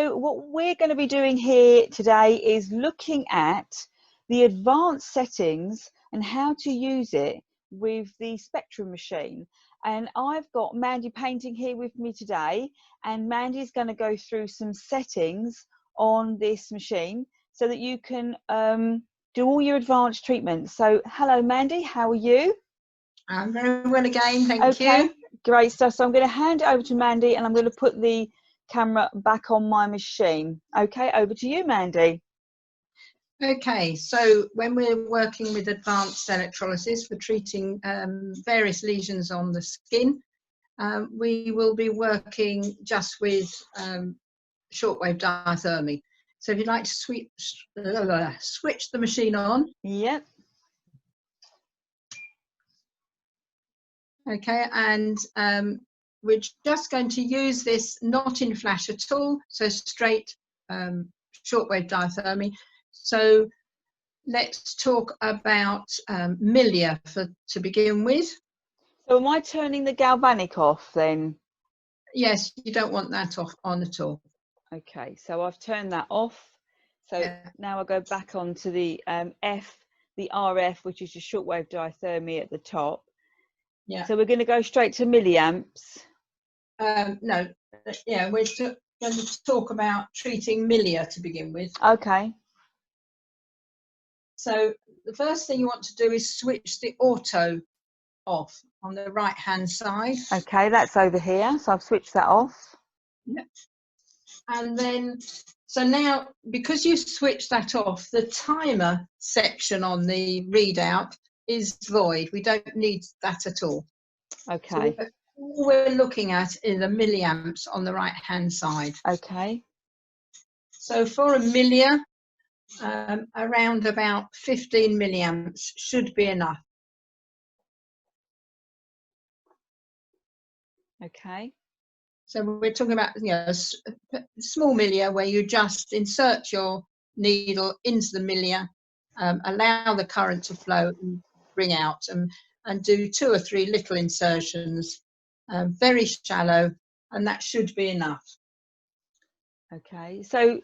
So what we're going to be doing here today is looking at the advanced settings and how to use it with the Spectrum machine. And I've got Mandy Painting here with me today, and Mandy's going to go through some settings on this machine so that you can do all your advanced treatments. So hello Mandy, how are you? I'm very well again, thank you. Great stuff. So I'm going to hand it over to Mandy, and I'm going to put the camera back on my machine. Okay, over to you, Mandy. Okay, so when we're working with advanced electrolysis for treating various lesions on the skin, we will be working just with shortwave diathermy. So if you'd like to switch the machine on. Yep. Okay, and we're just going to use this not in flash at all, so straight shortwave diathermy. So let's talk about milia to begin with. So am I turning the galvanic off then? Yes, you don't want that on at all. Okay, so I've turned that off. So yeah. Now I go back onto the the RF, which is your shortwave diathermy at the top. Yeah. So we're going to go straight to milliamps. No, yeah, we're going to talk about treating milia to begin with. Okay. So the first thing you want to do is switch the auto off on the right hand side. Okay, that's over here, so I've switched that off. Yep. And then, so now because you switched that off, the timer section on the readout is void. We don't need that at all. Okay. So all we're looking at is the milliamps on the right hand side. Okay. So for a milia, around about 15 milliamps should be enough. Okay. So we're talking about, you know, small milia where you just insert your needle into the milia, allow the current to flow and bring out, and do 2 or 3 little insertions, very shallow, and that should be enough. Okay, so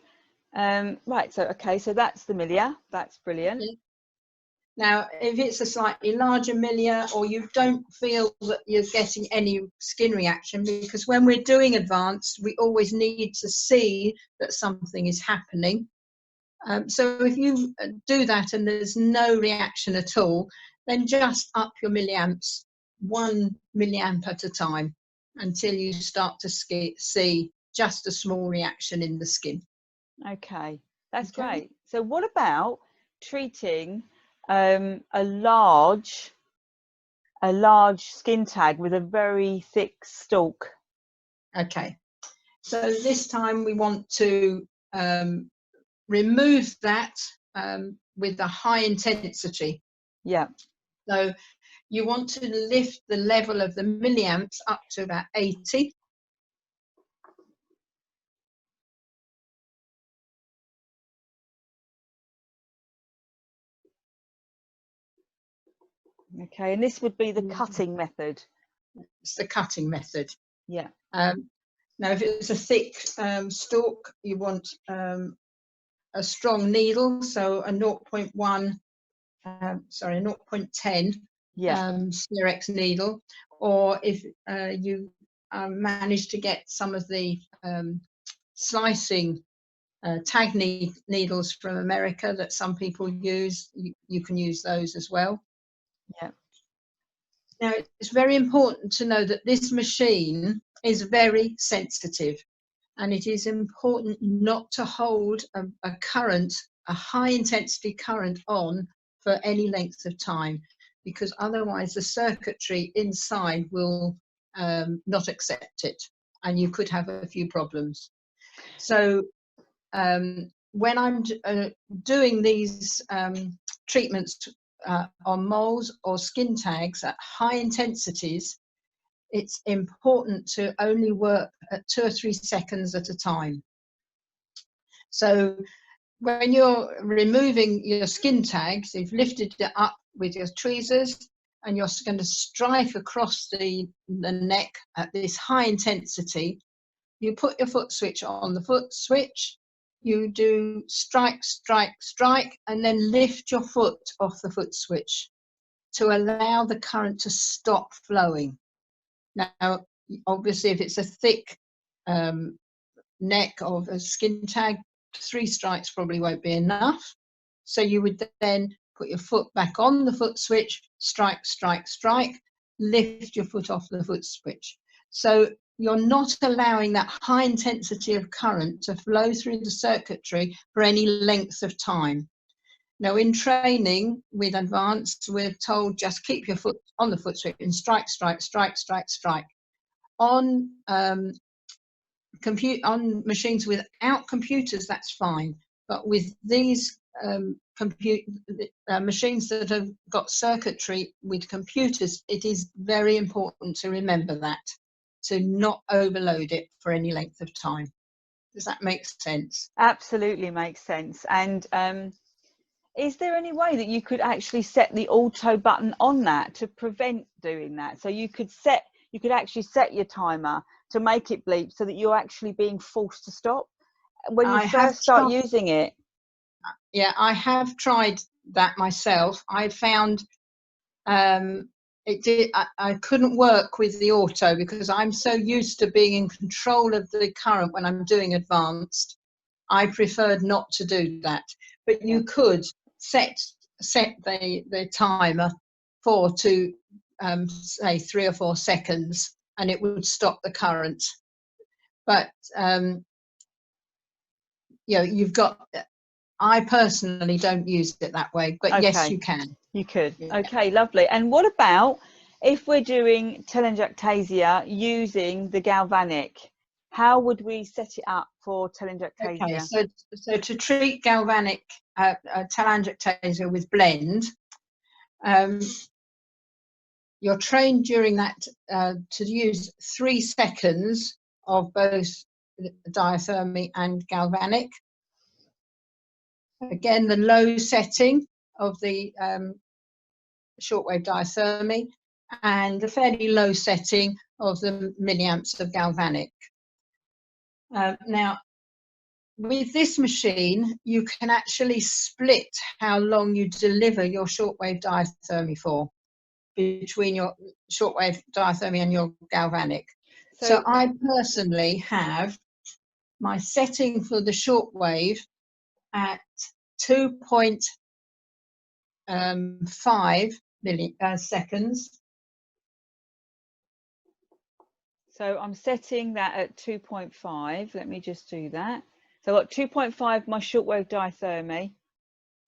right, so okay, so that's the milia. That's brilliant. Okay. Now, if it's a slightly larger milia, or you don't feel that you're getting any skin reaction, because when we're doing advanced, we always need to see that something is happening. So if you do that and there's no reaction at all, then just up your milliamps 1 milliamp at a time until you start to see just a small reaction in the skin. Okay, that's great. So what about treating a large skin tag with a very thick stalk? Okay, so this time we want to remove that with a high intensity. Yeah. So you want to lift the level of the milliamps up to about 80. Okay, and this would be the cutting method. It's the cutting method. Yeah. Now, if it's a thick stalk, you want a strong needle, so a 0.1, sorry, a 0.10 Spirex needle, or if you manage to get some of the slicing tag needles from America that some people use, you can use those as well. Yeah. Now, it's very important to know that this machine is very sensitive, and it is important not to hold a current, a high intensity current on for any length of time, because otherwise the circuitry inside will not accept it, and you could have a few problems. So when I'm doing these treatments on moles or skin tags at high intensities, it's important to only work at 2 or 3 seconds at a time. So when you're removing your skin tags, you've lifted it up with your tweezers and you're going to strike across the neck at this high intensity. You put your foot switch on the foot switch, you do strike, strike, strike, and then lift your foot off the foot switch to allow the current to stop flowing. Now, obviously, if it's a thick neck of a skin tag, 3 strikes probably won't be enough. So you would then put your foot back on the foot switch, strike, strike, strike, lift your foot off the foot switch. So you're not allowing that high intensity of current to flow through the circuitry for any length of time. Now, in training with advanced, we're told just keep your foot on the foot switch and strike, strike, strike, strike, strike. On on machines without computers, that's fine. But with these machines that have got circuitry with computers, it is very important to remember that, to not overload it for any length of time. Does that make sense? Absolutely makes sense. And is there any way that you could actually set the auto button on that to prevent doing that? So you could actually set your timer to make it bleep so that you're actually being forced to stop when you first start using it. Yeah, I have tried that myself. I found I couldn't work with the auto because I'm so used to being in control of the current when I'm doing advanced. I preferred not to do that. But you could set the timer to say 3 or 4 seconds, and it would stop the current. But you've got. I personally don't use it that way, but yes, you can. You could. Yeah. Okay, lovely. And what about if we're doing telangiectasia using the galvanic? How would we set it up for telangiectasia? Okay, so to treat galvanic telangiectasia with blend, you're trained during that to use 3 seconds of both diathermy and galvanic. Again, the low setting of the shortwave diathermy and the fairly low setting of the milliamps of galvanic. Now, with this machine, you can actually split how long you deliver your shortwave diathermy for between your shortwave diathermy and your galvanic. So I personally have my setting for the shortwave at 2.5 milliseconds. So I'm setting that at 2.5. Let me just do that. So I've got 2.5 my shortwave diathermy.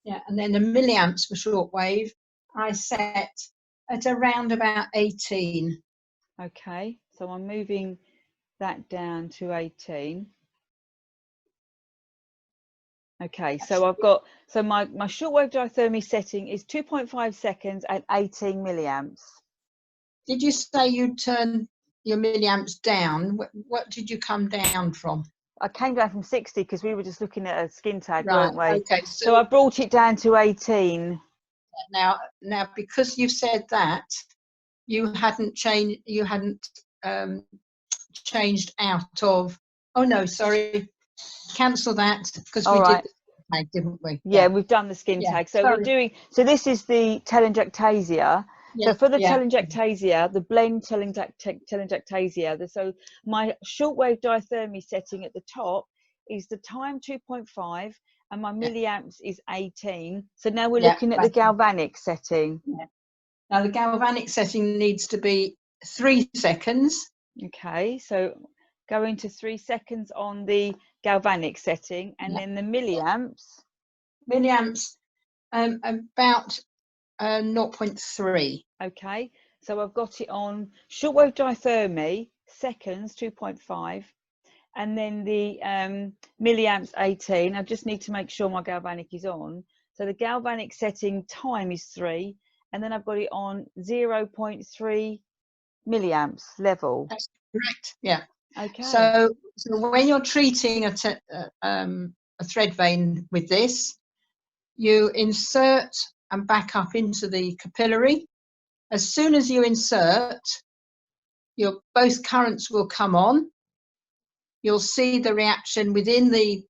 Yeah, and then the milliamps for shortwave I set at around about 18. Okay, so I'm moving that down to 18. Okay, so I've got, so my shortwave diathermy setting is 2.5 seconds at 18 milliamps. Did you say you'd turn your milliamps down? What did you come down from? I came down from 60 because we were just looking at a skin tag, right, weren't we? Okay, so I brought it down to 18. Now, because you've said that, you hadn't changed. You hadn't changed out of. Oh no, sorry. Cancel that because we did the skin tag, didn't we? Yeah, we've done the skin tag. So sorry. we're doing. So this is the telangiectasia. Yeah, so for the telangiectasia, the blend telangiectasia. So my shortwave diathermy setting at the top is the time 2.5 and my milliamps is 18. So now we're looking at the galvanic setting. Yeah. Now the galvanic setting needs to be 3 seconds. Okay, so going to 3 seconds on the galvanic setting, and then the milliamps. Milliamps, about 0.3. Okay, so I've got it on shortwave diathermy seconds 2.5, and then the milliamps 18. I just need to make sure my galvanic is on. So the galvanic setting time is 3, and then I've got it on 0.3 milliamps level. That's correct. Yeah. Okay. So when you're treating a thread vein with this, you insert and back up into the capillary. As soon as you insert, both currents will come on. you'll see the reaction within the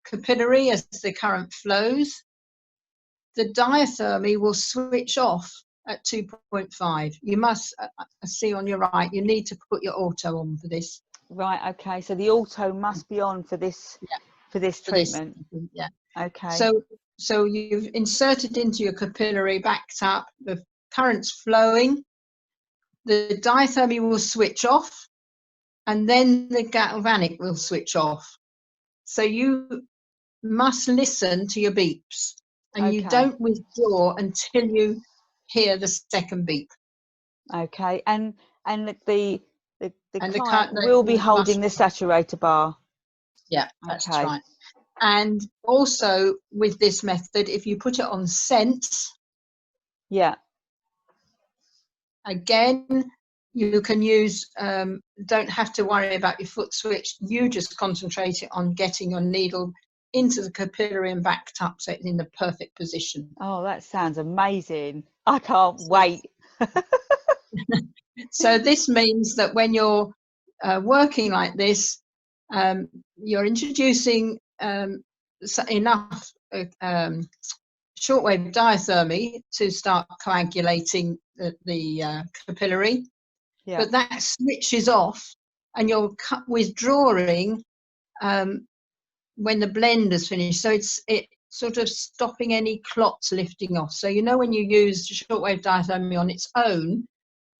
capillary as the current flows. The diathermy will switch off at 2.5. You must see on your right, you need to put your auto on for this. Right, okay, so the auto must be on for this, Yeah, for this treatment. yeah. Okay. So you've inserted into your capillary, backed up, the current's flowing, the diathermy will switch off, and then the galvanic will switch off. So you must listen to your beeps, and you Okay. don't withdraw until you hear the second beep. Okay, and the And client will be holding the must, saturator bar. yeah, that's Okay. right. And also with this method, if you put it on sense, Yeah. again, you can use, don't have to worry about your foot switch. You just concentrate it on getting your needle into the capillary and backed up so it's in the perfect position. Oh, that sounds amazing. I can't wait. So this means that when you're working like this, you're introducing enough shortwave diathermy to start coagulating the capillary, Yeah. but that switches off and you're withdrawing when the blend is finished. So it's sort of stopping any clots lifting off. So you know when you use shortwave diathermy on its own,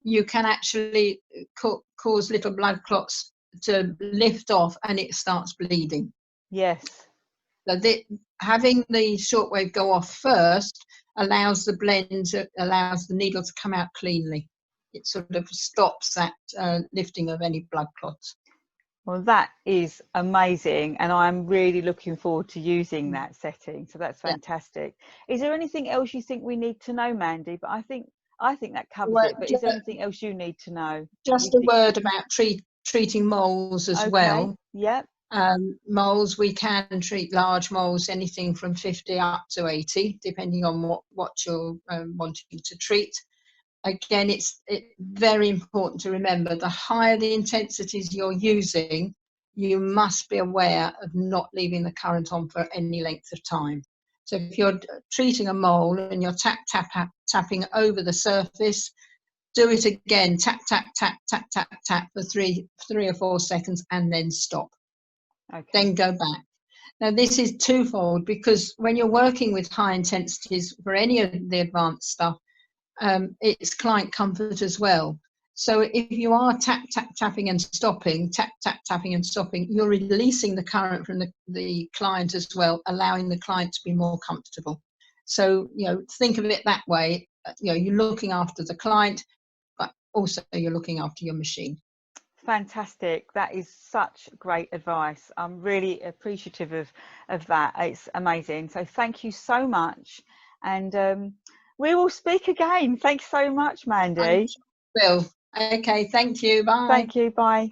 you can actually cause little blood clots to lift off and it starts bleeding. Yes. So having the shortwave go off first allows the blend, allows the needle to come out cleanly. It sort of stops that lifting of any blood clots. Well, that is amazing, and I'm really looking forward to using that setting. So that's fantastic. Yeah. Is there anything else you think we need to know, Mandy? But I think that covers it. But is there anything else you need to know? Just a word about treating moles as well. Yep. Moles, we can treat large moles, anything from 50 up to 80, depending on what you're wanting to treat. Again, it's very important to remember, the higher the intensities you're using, you must be aware of not leaving the current on for any length of time. So if you're treating a mole and you're tapping over the surface, do it again, tap, tap, tap, tap, tap, tap for three or 4 seconds and then stop. Okay. Then go back. Now this is twofold, because when you're working with high intensities for any of the advanced stuff, it's client comfort as well. So if you are tapping and stopping, tapping and stopping, you're releasing the current from the client as well, allowing the client to be more comfortable. So, think of it that way. You're looking after the client, but also you're looking after your machine. Fantastic. That is such great advice. I'm really appreciative of that. It's amazing. So thank you so much. And we will speak again. Thanks so much, Mandy. Will. Okay, thank you. Bye. Thank you. Bye.